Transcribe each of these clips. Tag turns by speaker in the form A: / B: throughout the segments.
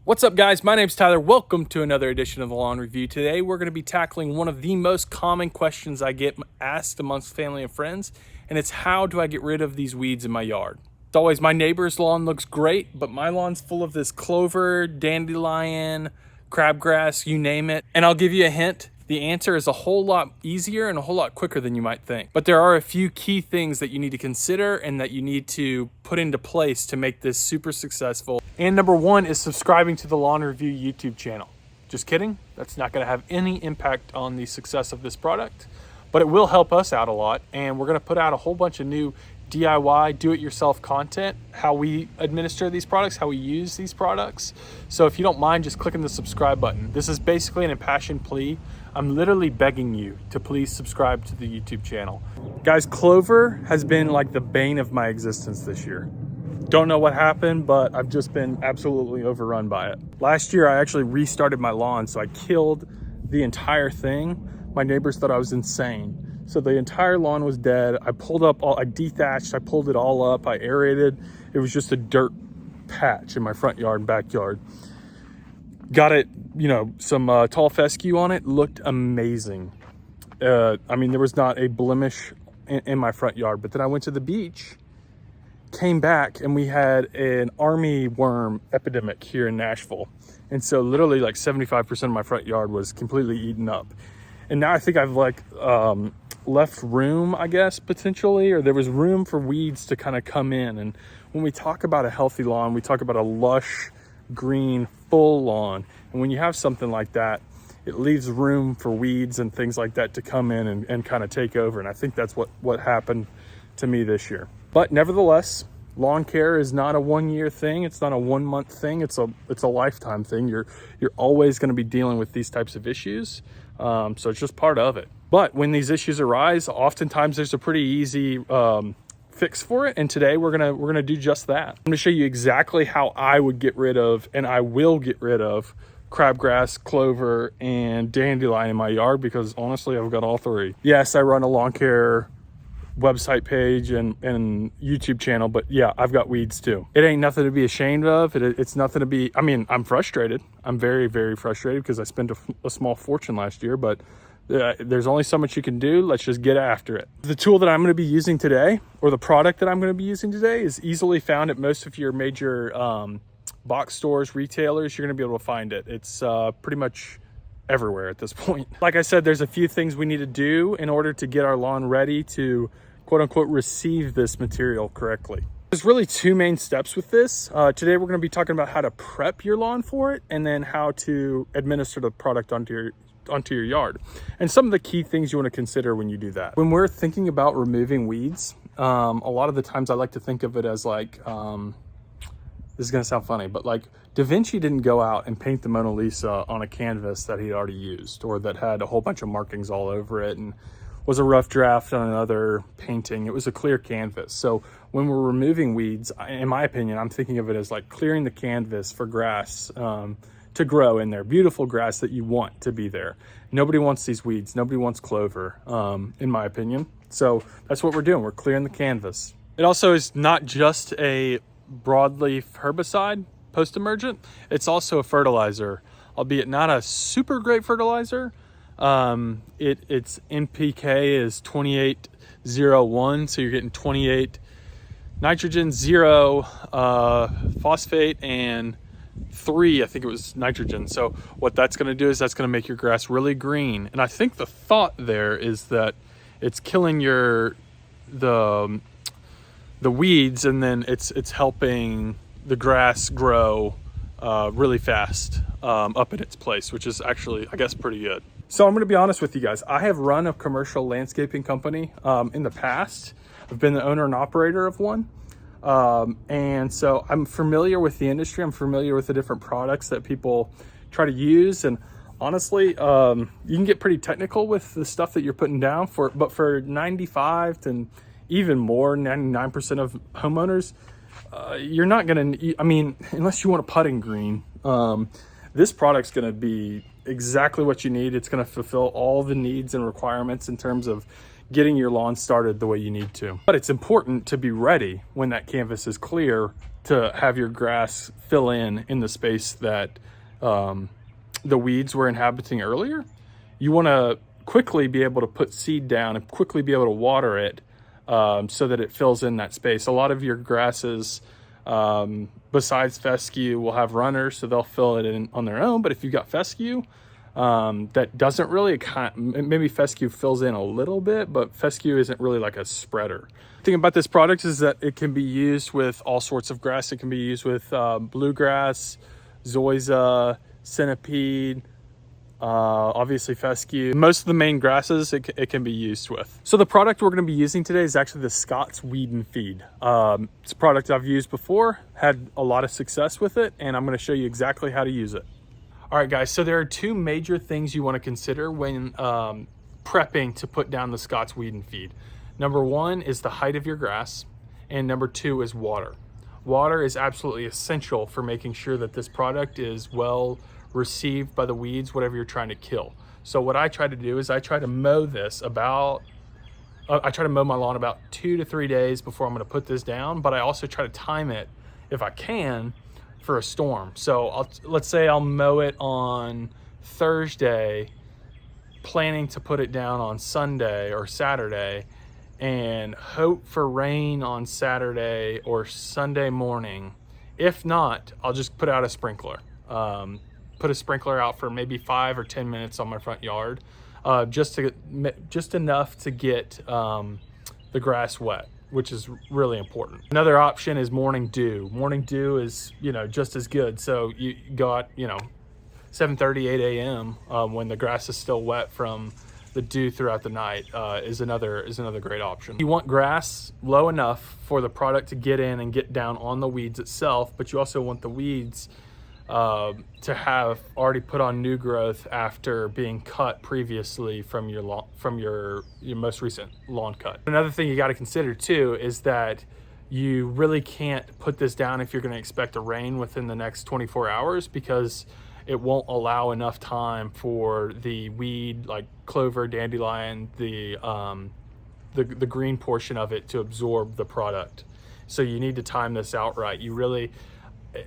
A: What's up, guys? My name's Tyler. Welcome to another edition of the Lawn Review. Today we're going to be tackling one of the most common questions I get asked amongst family and friends, and it's how do I get rid of these weeds in my yard? It's always my neighbor's lawn looks great, but my lawn's full of this clover, dandelion, crabgrass, you name it. And I'll give you a hint. The answer is a whole lot easier and a whole lot quicker than you might think. But there are a few key things that you need to consider and that you need to put into place to make this super successful. And number one is subscribing to the Lawn Review YouTube channel. Just kidding. That's not going to have any impact on the success of this product, but it will help us out a lot. And we're going to put out a whole bunch of new DIY, do-it-yourself content, how we administer these products, how we use these products. So if you don't mind just clicking the subscribe button. This is basically an impassioned plea. I'm literally begging you to please subscribe to the YouTube channel. Guys, Clover has been like the bane of my existence this year. Don't know what happened, but I've just been absolutely overrun by it. Last year, I actually restarted my lawn, so I killed the entire thing. My neighbors thought I was insane. So the entire lawn was dead. I dethatched, I pulled it all up, I aerated. It was just a dirt patch in my front yard and backyard. Got it, some tall fescue on it, looked amazing. There was not a blemish in my front yard, but then I went to the beach, came back, and we had an army worm epidemic here in Nashville. And so literally like 75% of my front yard was completely eaten up. And now I think I've left room, I guess, potentially, or there was room for weeds to kind of come in. And when we talk about a healthy lawn, we talk about a lush, green, full lawn. And when you have something like that, it leaves room for weeds and things like that to come in and kind of take over. And I think that's what happened to me this year. But nevertheless, lawn care is not a 1 year thing. It's not a 1 month thing. It's a lifetime thing. You're always going to be dealing with these types of issues. So it's just part of it. But when these issues arise, oftentimes there's a pretty easy fix for it. And today we're gonna do just that. I'm gonna show you exactly how I would get rid of, and I will get rid of, crabgrass, clover, and dandelion in my yard, because honestly, I've got all three. Yes, I run a lawn care website page and YouTube channel, but yeah, I've got weeds too. It ain't nothing to be ashamed of. It's nothing to be, I'm frustrated. I'm very, very frustrated because I spent a small fortune last year, but there's only so much you can do. Let's just get after it. The tool that I'm going to be using today, or the product that I'm going to be using today, is easily found at most of your major box stores, retailers. You're going to be able to find it. It's pretty much everywhere at this point. Like I said, there's a few things we need to do in order to get our lawn ready to quote unquote receive this material correctly. There's really two main steps with this. Today we're going to be talking about how to prep your lawn for it, and then how to administer the product onto your yard, and some of the key things you want to consider when you do that. When we're thinking about removing weeds, a lot of the times I like to think of it as like, this is going to sound funny, but like Da Vinci didn't go out and paint the Mona Lisa on a canvas that he'd already used, or that had a whole bunch of markings all over it and was a rough draft on another painting. It was a clear canvas. So when we're removing weeds, in my opinion, I'm thinking of it as like clearing the canvas for grass to grow in there, beautiful grass that you want to be there. Nobody wants these weeds. Nobody wants clover, in my opinion. So that's what we're doing. We're clearing the canvas. It also is not just a broadleaf herbicide post-emergent. It's also a fertilizer, albeit not a super great fertilizer. Its NPK is 2801, so you're getting 28 nitrogen, 0 phosphate, and 3, I think it was nitrogen. So what that's going to do is that's going to make your grass really green. And I think the thought there is that it's killing the weeds, and then it's helping the grass grow really fast up in its place, which is actually, I guess, pretty good. So I'm going to be honest with you guys. I have run a commercial landscaping company in the past. I've been the owner and operator of one. And so I'm familiar with the industry. I'm familiar with the different products that people try to use. And honestly, you can get pretty technical with the stuff that you're putting down but for 95 to even more, 99% of homeowners, you're not going to, unless you want a putting green, this product's going to be exactly what you need. It's going to fulfill all the needs and requirements in terms of getting your lawn started the way you need to. But it's important to be ready when that canvas is clear to have your grass fill in the space that the weeds were inhabiting earlier. You want to quickly be able to put seed down and quickly be able to water it so that it fills in that space. A lot of your grasses, besides fescue, will have runners, so they'll fill it in on their own. But if you've got fescue, that doesn't really, maybe fescue fills in a little bit, but fescue isn't really like a spreader. The thing about this product is that it can be used with all sorts of grass. It can be used with bluegrass, zoysia, centipede, obviously fescue. Most of the main grasses it can be used with. So the product we're going to be using today is actually the Scots Weed and Feed. It's a product I've used before, had a lot of success with it, and I'm going to show you exactly how to use it. All right, guys, so there are two major things you want to consider when prepping to put down the Scots Weed and Feed. Number one is the height of your grass, and number two is water. Water is absolutely essential for making sure that this product is well received by the weeds, whatever you're trying to kill. So what I try to do is I try to mow this I try to mow my lawn about 2 to 3 days before I'm going to put this down, but I also try to time it, if I can, for a storm. So let's say I'll mow it on Thursday, planning to put it down on Sunday or Saturday, and hope for rain on Saturday or Sunday morning. If not, I'll just put out a sprinkler. Put a sprinkler out for maybe 5 or 10 minutes on my front yard, just enough to get the grass wet, which is really important. Another option is morning dew. Morning dew is, just as good. So you go out, 7:30, 8 a.m. When the grass is still wet from the dew throughout the night is another great option. You want grass low enough for the product to get in and get down on the weeds itself, but you also want the weeds to have already put on new growth after being cut previously from your most recent lawn cut. Another thing you got to consider too is that you really can't put this down if you're going to expect a rain within the next 24 hours, because it won't allow enough time for the weed like clover, dandelion, the green portion of it to absorb the product. So you need to time this out right.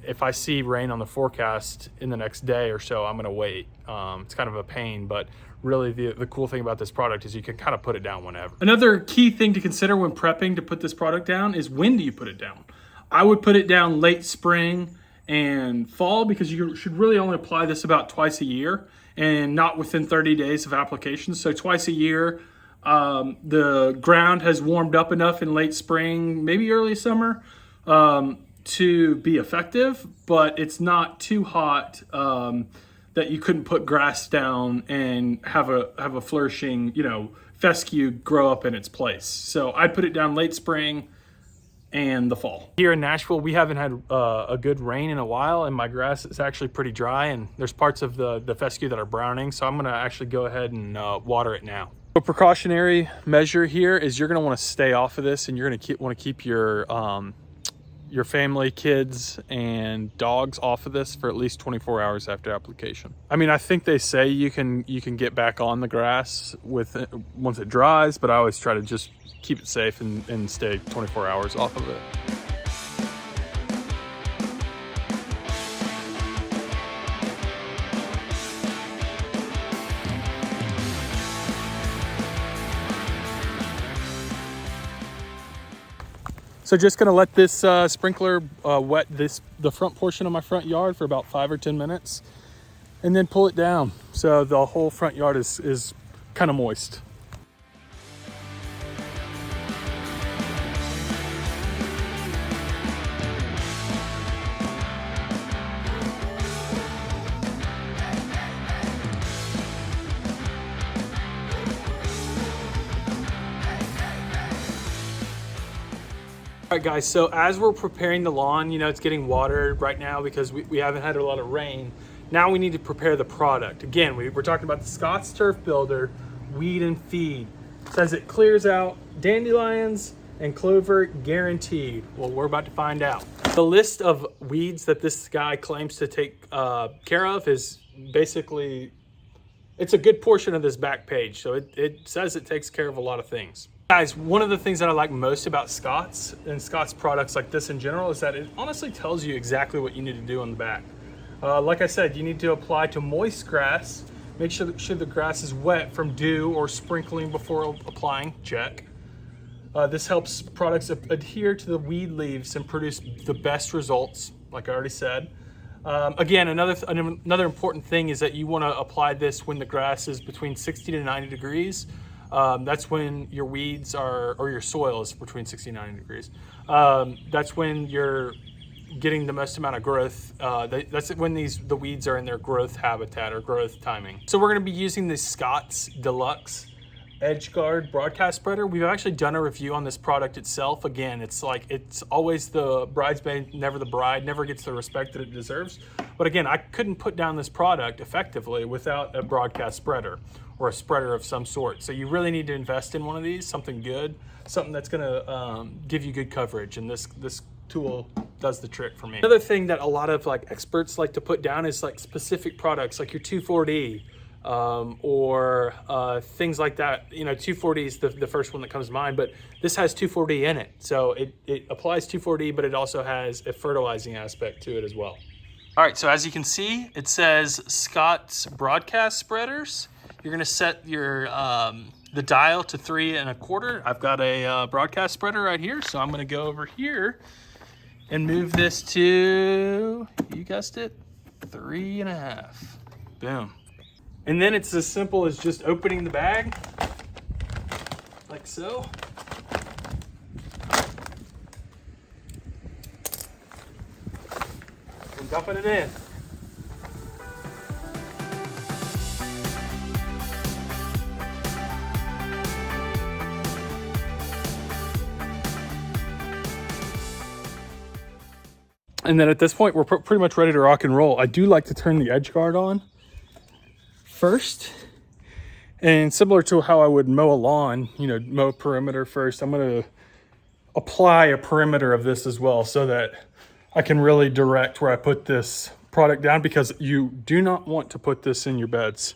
A: If I see rain on the forecast in the next day or so, I'm gonna wait. It's kind of a pain, but really the cool thing about this product is you can kind of put it down whenever. Another key thing to consider when prepping to put this product down is when do you put it down? I would put it down late spring and fall, because you should really only apply this about twice a year and not within 30 days of application. So twice a year, the ground has warmed up enough in late spring, maybe early summer, to be effective, but it's not too hot that you couldn't put grass down and have a flourishing, fescue grow up in its place. So I'd put it down late spring and the fall. Here in Nashville, we haven't had a good rain in a while, and my grass is actually pretty dry, and there's parts of the fescue that are browning, so I'm gonna actually go ahead and water it now. A precautionary measure here is you're gonna wanna stay off of this, and you're gonna wanna keep your family, kids, and dogs off of this for at least 24 hours after application. I mean, I think they say you can get back on the grass once it dries, but I always try to just keep it safe and stay 24 hours off of it. So just gonna let this sprinkler wet the front portion of my front yard for about 5 or 10 minutes, and then pull it down so the whole front yard is kind of moist. All right, guys, so as we're preparing the lawn, it's getting watered right now because we haven't had a lot of rain. Now we need to prepare the product. Again, we're talking about the Scots Turf Builder Weed and Feed. It says it clears out dandelions and clover guaranteed. Well, we're about to find out. The list of weeds that this guy claims to take care of is basically it's a good portion of this back page. So it says it takes care of a lot of things. Guys, one of the things that I like most about Scots and Scots products like this in general is that it honestly tells you exactly what you need to do on the back. Like I said, you need to apply to moist grass. Make sure the grass is wet from dew or sprinkling before applying. Check. This helps products adhere to the weed leaves and produce the best results, like I already said. Again, another important thing is that you want to apply this when the grass is between 60 to 90 degrees. That's when your weeds are, or your soil is between 60 and 90 degrees. That's when you're getting the most amount of growth. That's when the weeds are in their growth habitat or growth timing. So we're going to be using the Scots Deluxe Edge Guard broadcast spreader. We've actually done a review on this product itself. Again, it's always the bridesmaid, never the bride, never gets the respect that it deserves. But again, I couldn't put down this product effectively without a broadcast spreader or a spreader of some sort. So you really need to invest in one of these, something good, something that's gonna give you good coverage. And this tool does the trick for me. Another thing that a lot of experts like to put down is specific products like your 2,4-D. Or things like that. 2,4-D is the first one that comes to mind, but this has 2,4-D in it. So it applies 2,4-D, but it also has a fertilizing aspect to it as well. All right, so as you can see, it says Scots broadcast spreaders. You're gonna set your the dial to 3 1/4. I've got a broadcast spreader right here, so I'm gonna go over here and move this to, you guessed it, 3 1/2. Boom. And then it's as simple as just opening the bag, like so. And dumping it in. And then at this point, we're pretty much ready to rock and roll. I do like to turn the edge guard on first, and similar to how I would mow a lawn, mow a perimeter first, I'm going to apply a perimeter of this as well so that I can really direct where I put this product down, because you do not want to put this in your beds.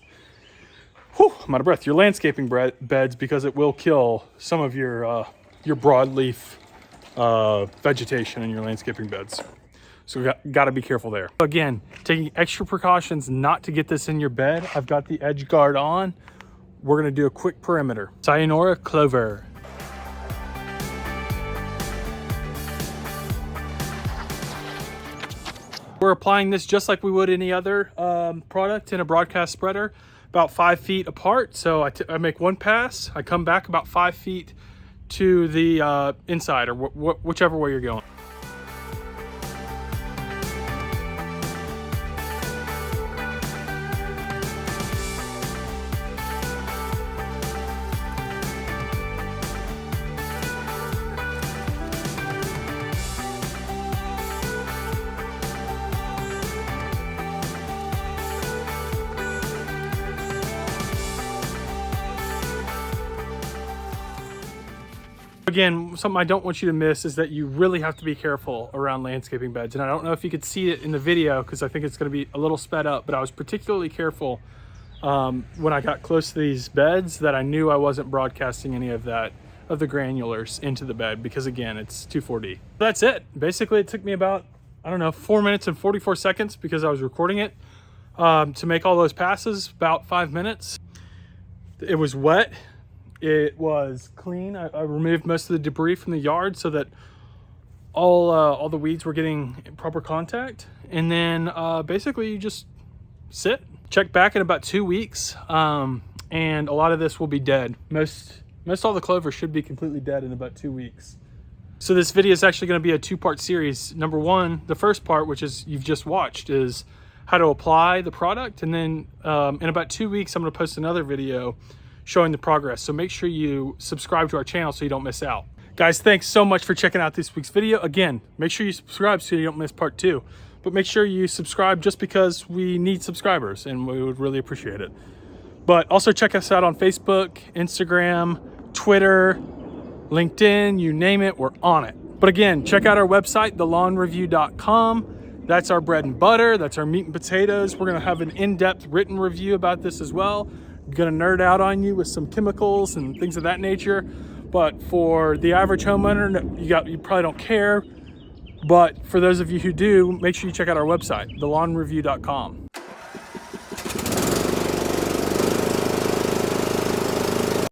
A: Whew, I'm out of breath. Your landscaping beds, because it will kill some of your broadleaf vegetation in your landscaping beds. So we got to be careful there. Again, taking extra precautions not to get this in your bed. I've got the edge guard on. We're going to do a quick perimeter. Sayonara Clover. We're applying this just like we would any other product in a broadcast spreader, about 5 feet apart. So I make one pass. I come back about 5 feet to the inside, or whichever way you're going. Again, something I don't want you to miss is that you really have to be careful around landscaping beds. And I don't know if you could see it in the video because I think it's going to be a little sped up, but I was particularly careful when I got close to these beds that I knew I wasn't broadcasting any of the granulars into the bed, because again, it's 2,4-D. That's it. Basically, it took me about, 4 minutes and 44 seconds because I was recording it to make all those passes, about 5 minutes. It was wet. It was clean. I removed most of the debris from the yard so that all the weeds were getting proper contact. And then basically you just sit, check back in about 2 weeks, and a lot of this will be dead. Most all the clover should be completely dead in about 2 weeks. So this video is actually going to be a 2-part series. Number one, the first part, which is you've just watched, is how to apply the product. And then in about 2 weeks, I'm going to post another video showing the progress. So make sure you subscribe to our channel so you don't miss out. Guys, thanks so much for checking out this week's video. Again, make sure you subscribe so you don't miss part 2. But make sure you subscribe just because we need subscribers and we would really appreciate it. But also check us out on Facebook, Instagram, Twitter, LinkedIn, you name it, we're on it. But again, check out our website, thelawnreview.com. That's our bread and butter. That's our meat and potatoes. We're gonna have an in-depth written review about this as well. I'm gonna nerd out on you with some chemicals and things of that nature. But for the average homeowner, you probably don't care. But for those of you who do, make sure you check out our website, thelawnreview.com.